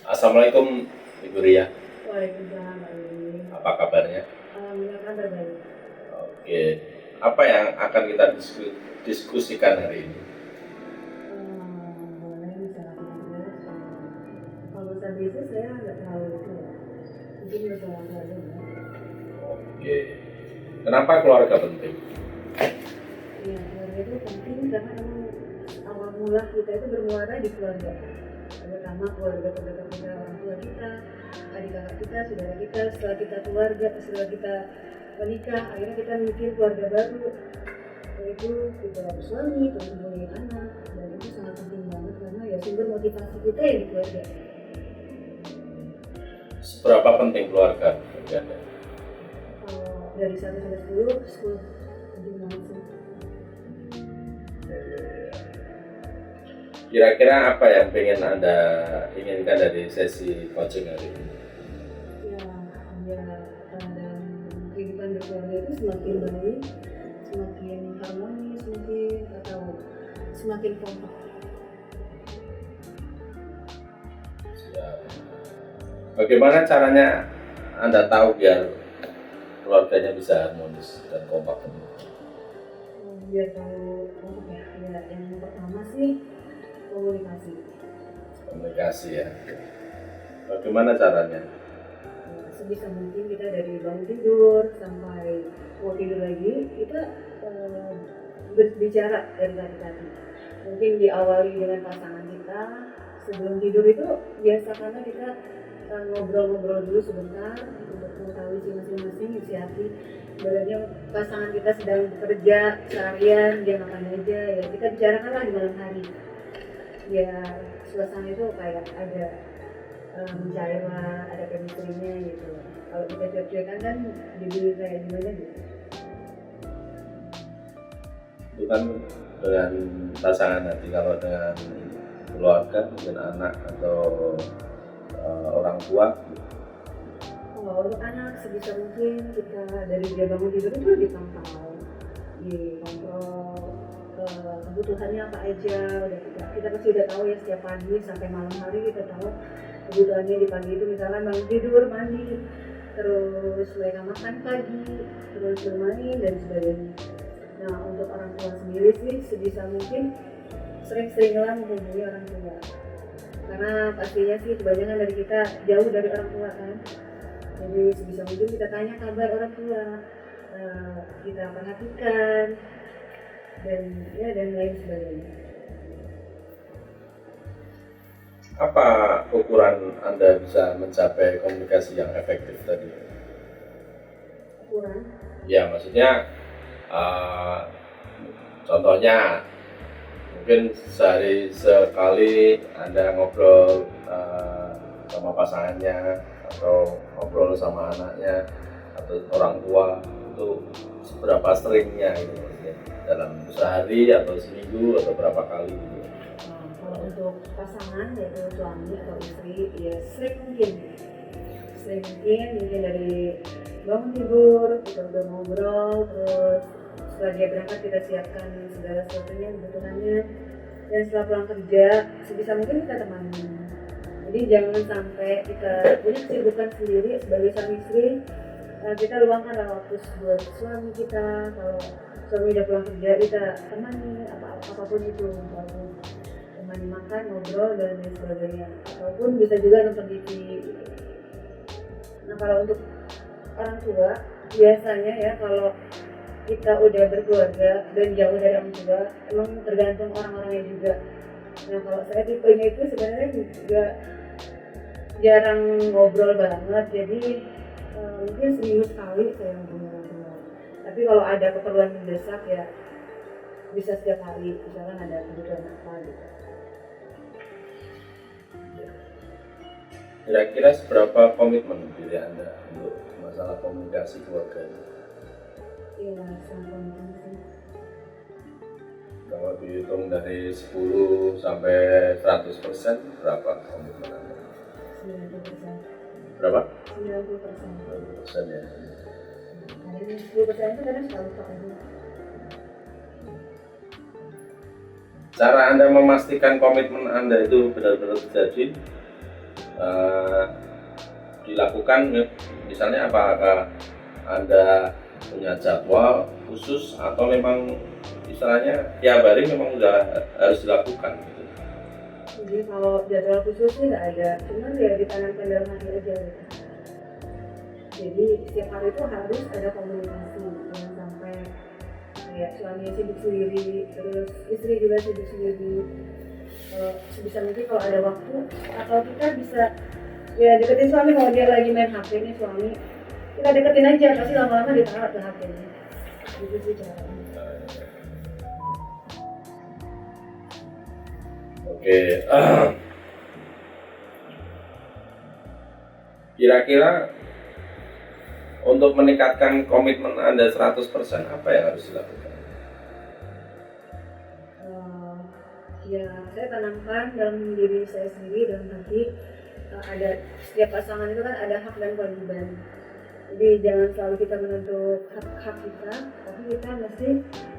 Assalamualaikum Ibu Ria, Waalaikumsalam Pak Rudi. apa kabarnya? Alhamdulillah kabar baik. Oke, apa yang akan kita diskusikan hari ini? Boleh misalnya kalau urusan bisnis saya nggak terlalu itu ya. Mungkin masalah keluarga ya. Oke, kenapa keluarga penting? Iya, keluarga itu penting karena emang awal mula kita itu bermuara di keluarga. Pertama keluarga terdekat kita, orang tua kita, adik kakak kita, saudara kita. Setelah kita keluarga, setelah kita menikah, akhirnya kita bikin keluarga baru. Yaitu kita bersuami, terus mempunyai anak, dan itu sangat penting banget karena ya sumber motivasi kita ya di keluarga. Seberapa penting keluarga bagi Anda? Kalau dari 1 sampai 10, 10 penting banget sih. Kira-kira apa yang pengen Anda inginkan dari sesi coaching hari ini? Ya dalam kehidupan berkeluarga itu semakin baik, semakin harmonis mungkin, atau semakin kompak. Siap. Bagaimana caranya Anda tahu biar keluarganya bisa harmonis dan kompak? Biar tahu kompak ya, yang pertama sih komunikasi. Komunikasi ya. Bagaimana caranya? Sebisa mungkin kita dari bangun tidur sampai mau tidur lagi kita berbicara dari tadi. Mungkin diawali dengan pasangan kita sebelum tidur itu biasa karena kita ngobrol-ngobrol dulu sebentar untuk mengetahui si masing-masing isi hati. Sebenarnya pasangan kita sedang bekerja seharian, dia ngapain aja ya kita bicarakanlah di malam hari. Ya suasana itu kayak ada mencair lah, ada chemistry-nya gitu. Kalau kita cuek-cuekan kan jadi kayak gimana gitu. Itu kan dengan pasangan nanti, kalau dengan keluarga mungkin anak atau orang tua. Kalau untuk anak sebisa mungkin kita dari dia bangun tidur itu dipantau, dikontrol kebutuhannya apa aja. Kita pasti udah tahu ya setiap pagi sampai malam hari kita tahu kebutuhannya di pagi itu, misalnya bangun tidur, mandi, terus mereka makan pagi, terus bermain dan sebagainya. Nah untuk orang tua sendiri sih sebisa mungkin sering-seringlah menghubungi orang tua, karena pastinya sih kebanyakan dari kita jauh dari orang tua kan. Jadi sebisa mungkin kita tanya kabar orang tua, kita perhatikan dan lain sebagainya. Apa ukuran Anda bisa mencapai komunikasi yang efektif tadi? Ukuran? Ya, maksudnya contohnya mungkin sehari sekali Anda ngobrol sama pasangannya, atau ngobrol sama anaknya atau orang tua, itu seberapa seringnya gitu, maksudnya dalam sehari atau seminggu atau berapa kali gitu. Kalau untuk pasangan yaitu suami atau istri ya sering mungkin dari bangun tidur kita udah ngobrol, terus setelah dia berangkat kita siapkan segala sesuatunya, kebutuhannya, dan setelah pulang kerja sebisa mungkin kita temani. Jadi jangan sampai kita punya kesibukan sendiri sebagai suami istri, kita luangkanlah waktu buat suami kita. Kalau suami udah pulang kerja kita temani apapun itu, walaupun temani makan, ngobrol dan lain sebagainya, ataupun bisa juga nonton TV. Nah kalau untuk orang tua biasanya ya kalau kita udah berkeluarga dan jauh dari orang tua, emang tergantung orang-orangnya juga. Nah kalau saya tipenya itu sebenarnya juga jarang ngobrol banget, jadi mungkin seminggu sekali saya hubungi orang tua. Tapi kalau ada keperluan mendesak ya bisa setiap hari, misalkan ada kebutuhan apa gitu. Kira-kira seberapa komitmen diri Anda untuk masalah komunikasi keluarga ini? Iya, sangat penting sih. Kalau dihitung dari 10 sampai 100%, berapa komitmen Anda? 90%. Berapa? 90%. 90% ya. Ada yang 10% itu kadang selalu pakai. Cara Anda memastikan komitmen Anda itu benar-benar terjadi, eh, dilakukan, misalnya apakah Anda punya jadwal khusus atau memang istilahnya tiap hari memang udah harus dilakukan gitu? Jadi kalau jadwal khusus sih nggak ada, cuman ya ditanamkan dalam hati aja gitu. Jadi setiap hari itu harus ada komunikasi, jangan sampai kayak suami sibuk sendiri, terus istri juga sibuk sendiri. Sebisa mungkin kalau ada waktu, atau kita bisa ya deketin suami kalau dia lagi main HP nih suami, kita deketin aja, pasti lama-lama ditaruh ke HP-nya. Gitu sih caranya. Oke, kira-kira untuk meningkatkan komitmen Anda 100% apa yang harus dilakukan? Ya saya tanamkan dalam diri saya sendiri, dalam hati, ada setiap pasangan itu kan ada hak dan kewajiban. Jadi jangan selalu kita menuntut hak kita, tapi kita mesti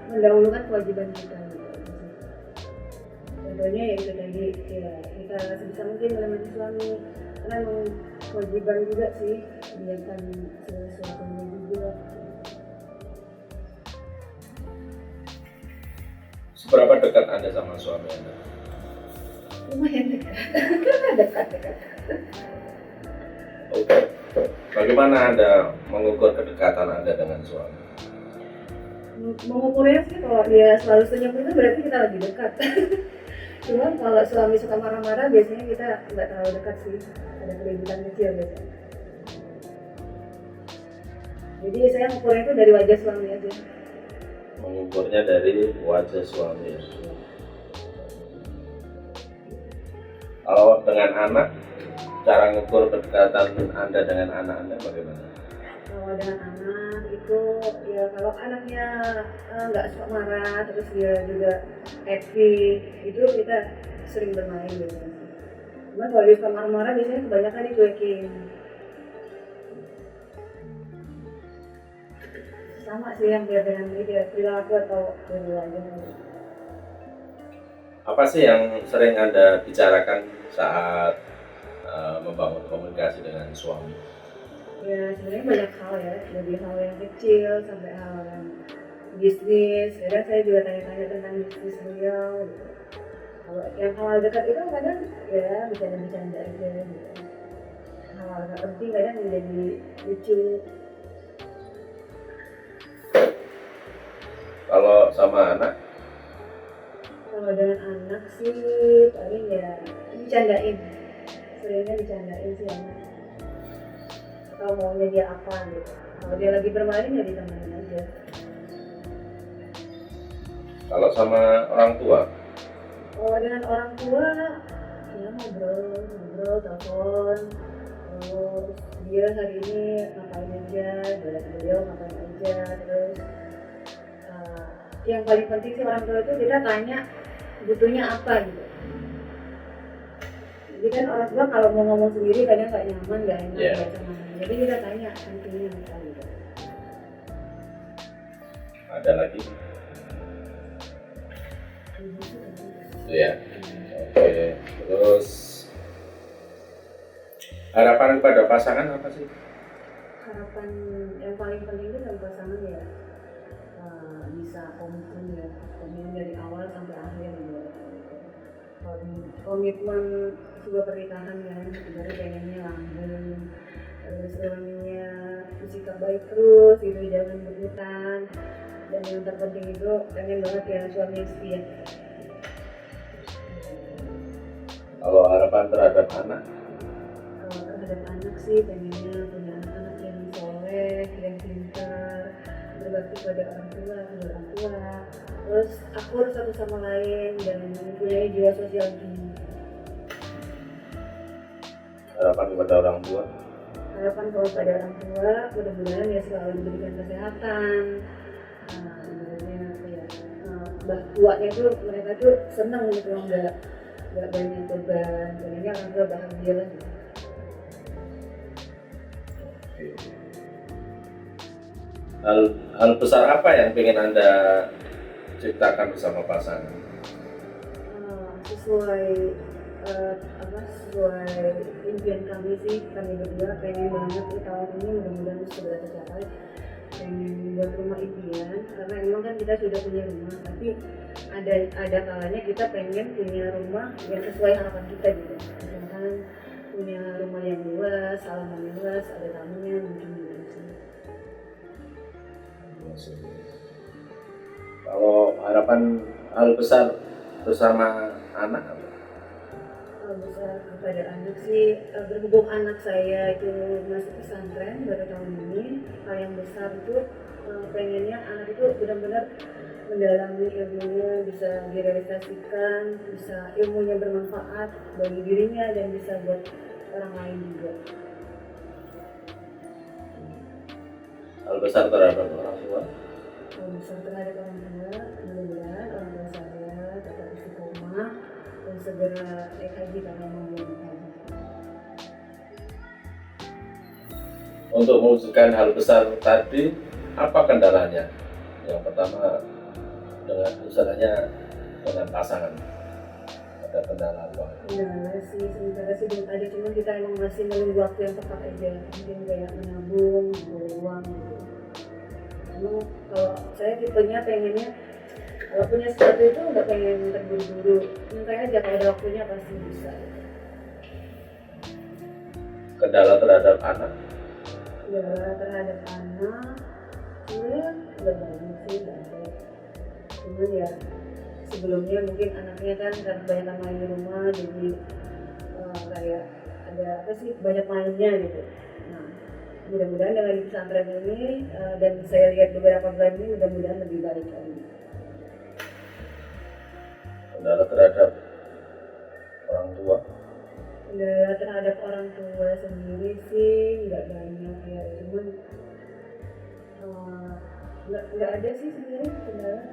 mendahulukan kewajiban kita gitu. Contohnya ya itu tadi, ya kita sebisa mungkin menemani suami, karena memang kewajiban juga sih menyiapkan sesuatunya juga. Seberapa dekat Anda sama suami Anda? Lumayan dekat. Oke. Bagaimana Anda mengukur kedekatan Anda dengan suami? Mengukurnya sih kalau dia selalu senyum itu berarti kita lagi dekat. Cuman kalau suami suka marah-marah biasanya kita nggak terlalu dekat sih, ada keributan kecil biasanya. Jadi saya mengukurnya itu dari wajah suami aja. Mengukurnya dari wajah suami. Kalau dengan anak, cara mengukur kedekatan Anda dengan anak Anda bagaimana? Kalau dengan anak itu ya kalau anaknya nggak suka marah, terus dia juga happy, itu kita sering bermain gitu. Cuma kalau dia suka marah-marah biasanya kebanyakan dicuekin. Sama sih yang dia dengan dia perilaku atau keduanya. Apa sih yang sering Anda bicarakan saat membangun komunikasi dengan suami? Ya sebenarnya banyak hal ya, dari hal yang kecil sampai hal yang bisnis. Kadang saya juga tanya-tanya tentang bisnis beliau gitu. Kalau yang hal dekat itu kadang ya bercanda-bercanda aja gitu. Hal nggak penting kadang menjadi lucu. Kalau sama anak? Kalau dengan anak sih paling ya dicandain, seringnya dicandain sih anak. Atau maunya dia apa gitu. Kalau dia lagi bermain ya ditemenin aja. Kalau sama orang tua? Kalau dengan orang tua ya ngobrol, telepon. Terus dia hari ini ngapain aja, beliau ngapain aja. Terus yang paling penting sih orang tua itu kita tanya butuhnya apa gitu. Jadi kan orang tua kalau mau ngomong sendiri kadang nggak nyaman, nggak enak, nggak senang. Jadi kita tanya intinya apa gitu. Ada lagi? Itu ya. Oke. Terus harapan kepada pasangan apa sih? Harapan yang paling penting itu sama pasangan ya bisa komitmen ya, komitmen dari awal sampai akhir gitu. Komitmen sebuah pernikahan kan, sebenarnya pengennya langgeng, terus suaminya bersikap baik terus gitu, jangan berhutang, dan yang terpenting itu pengen banget ya suami yang setia. Kalau harapan terhadap anak? Kalau terhadap anak sih pengennya punya anak yang soleh, yang pintar, berbakti pada orang tua, terus akur satu sama lain dan mempunyai jiwa sosial tinggi. Harapan kepada orang tua? Harapan kalau pada orang tua mudah-mudahan ya selalu diberikan kesehatan. Sebenarnya ya mbah tuanya tuh mereka tuh senang gitu, nggak banyak beban, jadinya orang tua bahagia lah gitu. Hal besar apa yang ingin Anda ciptakan bersama pasangan? Sesuai sesuai impian kami sih, kami berdua pengen banget di tahun ini mudah-mudahan segera tercapai, pengen buat rumah impian karena emang kan kita sudah punya rumah, tapi ada kalanya kita pengen punya rumah yang sesuai harapan kita gitu. Misalkan punya rumah yang luas, halaman yang luas, ada tamunya mungkin gitu sih. Kalau harapan hal besar bersama anak apa? Kalau besar kepada anak sih, berhubung anak saya itu masuk pesantren baru tahun ini, hal yang besar itu pengennya anak itu benar-benar mendalami ilmunya, bisa direalisasikan, bisa ilmunya bermanfaat bagi dirinya dan bisa buat orang lain juga. Hal besar terhadap orang tua. Kalau besar terhadap orang tua, mudah-mudahan orang tua saya tetap istiqomah dan segera naik haji karena mau menikah. Untuk mewujudkan hal besar tadi, apa kendalanya? Yang pertama dengan misalnya dengan pasangan, ada kendala apa? Kendala sih sementara sih belum ada, cuma kita emang masih menunggu waktu yang tepat aja, mungkin kayak menabung, uang gitu. Emang kalau saya tipenya pengennya kalau punya sesuatu itu nggak pengen terburu-buru, nanti aja kalau ada waktunya pasti bisa. Kendala terhadap anak. Kendala terhadap anak, sebenarnya udah banyak sih, banyak. Cuman ya sebelumnya mungkin anaknya kan karena banyak main di rumah, jadi kayak ada apa sih banyak mainnya gitu. Nah, mudah-mudahan dengan di pesantren ini dan saya lihat beberapa bulan ini mudah-mudahan lebih baik lagi. Kendala terhadap orang tua. Kendala terhadap orang tua sendiri sih nggak banyak ya, cuman nggak ada sih sebenarnya kendala.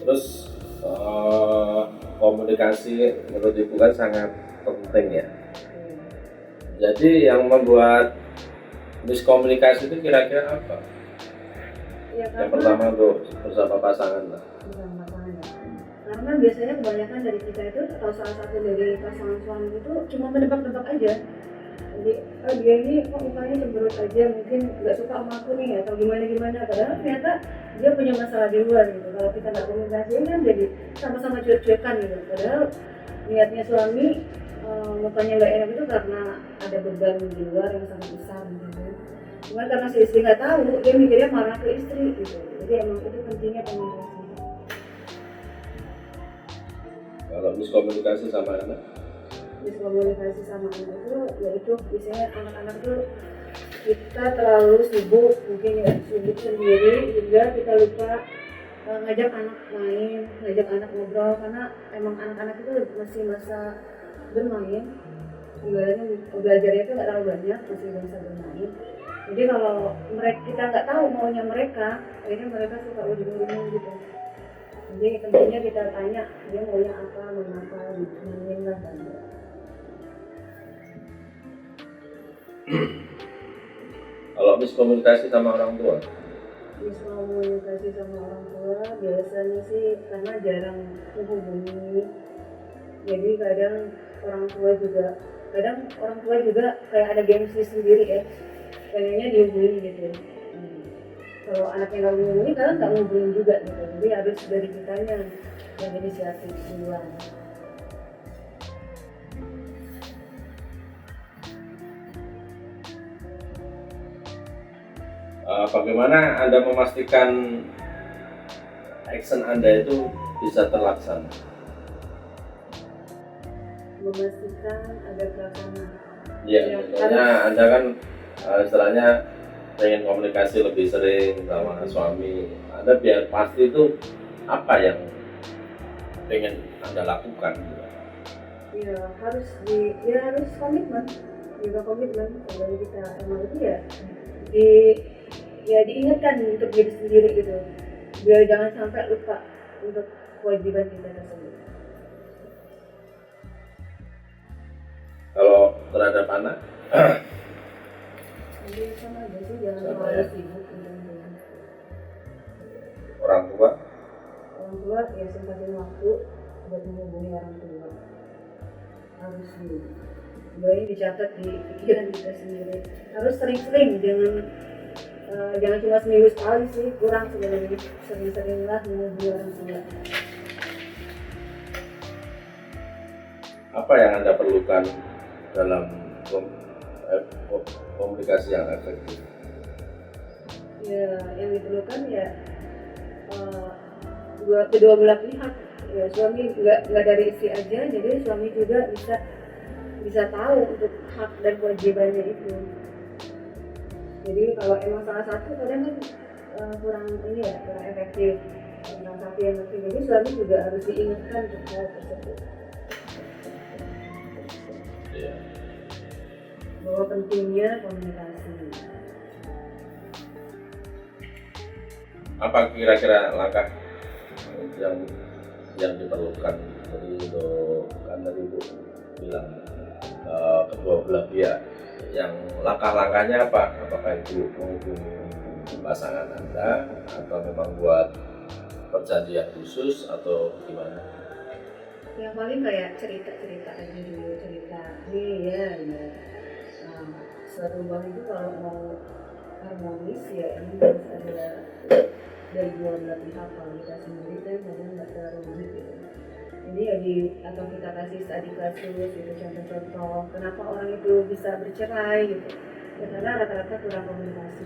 Terus komunikasi menurut ibu kan sangat penting ya. Jadi yang membuat miskomunikasi itu kira-kira apa? Ya, Yang pertama untuk bersama pasangan lah. bersama pasangan ya. Karena biasanya kebanyakan dari kita itu atau salah satu dari pasangan suami itu cuma menebak-nebak aja. Jadi dia ini kok mukanya cemberut aja, mungkin nggak suka sama aku nih atau gimana, padahal ternyata dia punya masalah di luar gitu. Kalau kita nggak komunikasiin kan jadi sama-sama cuek-cuekan gitu, padahal niatnya suami mukanya nggak enak itu karena ada beban di luar yang sangat besar gitu. Cuma karena si istri nggak tahu, dia mikirnya marah ke istri gitu. Jadi emang itu pentingnya komunikasi. Kalau miskomunikasi sama anak, Miskomunikasi sama anak itu yaitu biasanya anak-anak itu kita terlalu sibuk, mungkin ya sibuk sendiri hingga kita lupa ngajak anak main, ngajak anak ngobrol, karena emang anak-anak itu masih masa bermain, ibaratnya belajarnya itu nggak terlalu banyak, masih masa bermain. Jadi kalau kita nggak tahu maunya mereka, akhirnya mereka suka ujung-ujungnya gitu. Jadi tentunya kita tanya dia maunya apa, mengapa, main lah kan. kalau miskomunikasi sama orang tua, Miskomunikasi sama orang tua biasanya sih karena jarang menghubungi. Jadi kadang orang tua juga kayak ada gengsi sendiri ya, pengennya dihubungi gitu. Kalau anaknya nggak menghubungi, kalian nggak menghubungi juga gitu. Jadi harus dari kitanya yang inisiatif duluan. bagaimana Anda memastikan action Anda itu bisa terlaksana? Memastikan ada pelaksana. Ya, contohnya Anda kan istilahnya pengen komunikasi lebih sering sama suami. Anda biar pasti itu apa yang pengen Anda lakukan? Ya harus komitmen, juga komitmen. Kalau kita emang itu ya diingatkan untuk diri sendiri gitu, biar jangan sampai lupa untuk kewajiban kita tersebut. Kalau terhadap anak, Jadi sama aja sih, jangan Sama terlalu ya. sibuk gitu. orang tua? Orang tua ya sempatin waktu buat menghubungi orang tua, harus ini dicatat di pikiran kita sendiri, harus sering-sering, jangan cuma seminggu sekali sih, kurang sebenarnya, sering-seringlah menghubungi orang tua. Apa yang Anda perlukan dalam komunikasi yang efektif? Ya, yang diperlukan ya kedua belah pihak. Ya, suami nggak dari istri aja, jadi suami juga bisa tahu untuk hak dan kewajibannya itu. Jadi kalau emang salah satu kadang kan kurang efektif, kurang satu yang ngerti, jadi suami juga harus diingatkan untuk hal tersebut. Ya. Bahwa pentingnya komunikasi. Apa kira-kira langkah yang diperlukan untuk kan tadi Bu bilang kedua belah pihak, yang langkah-langkahnya apa? Apakah itu menghubungi pasangan Anda atau memang buat perjanjian khusus atau gimana? Yang paling kayak cerita aja dulu, cerita nih ya. Suatu hubungan itu kalau mau harmonis ya ini harus ada dari dua belah pihak. Kalau kita sendiri kan kadang nggak terlalu rumit gitu. Jadi ya atau kita kasih tadi kasus gitu, contoh-contoh kenapa orang itu bisa bercerai gitu ya, karena rata-rata kurang komunikasi.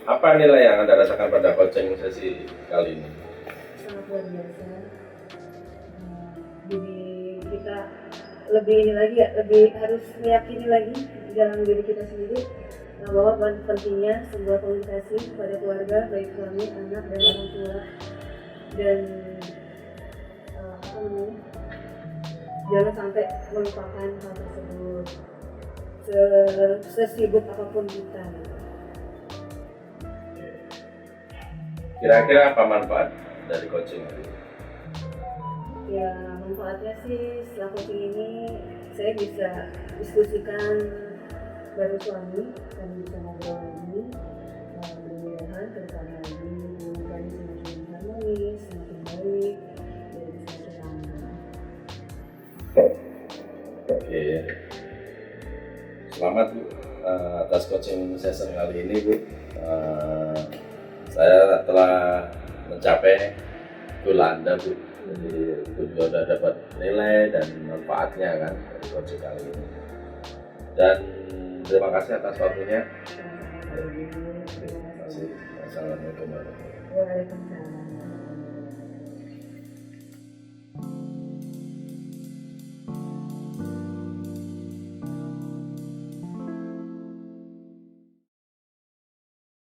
Apa nilai yang Anda rasakan pada coaching sesi kali ini? Sangat luar biasa. Jadi kita lebih ini lagi ya, lebih harus meyakini lagi dalam diri kita sendiri bahwa pentingnya sebuah komunikasi pada keluarga, baik suami, anak, dan orang tua, dan jangan sampai melupakan hal tersebut sesibuk apapun kita. Kira-kira apa manfaat dari coaching ini? Ya, manfaatnya sih setelah coaching ini saya bisa diskusikan baru suami, kami bisa ngobrol lagi, mudah-mudahan ke depan lagi hubungan kami semakin harmonis, semakin baik, dan semakin lama. Oke, selamat Bu atas coaching session kali ini Bu. Saya telah mencapai goal Anda Bu. Jadi itu juga sudah dapat nilai dan manfaatnya kan dari coaching kali ini. Dan terima kasih atas waktunya. Terima kasih. Assalamualaikum warahmatullahi wabarakatuh. Waalaikumsalam.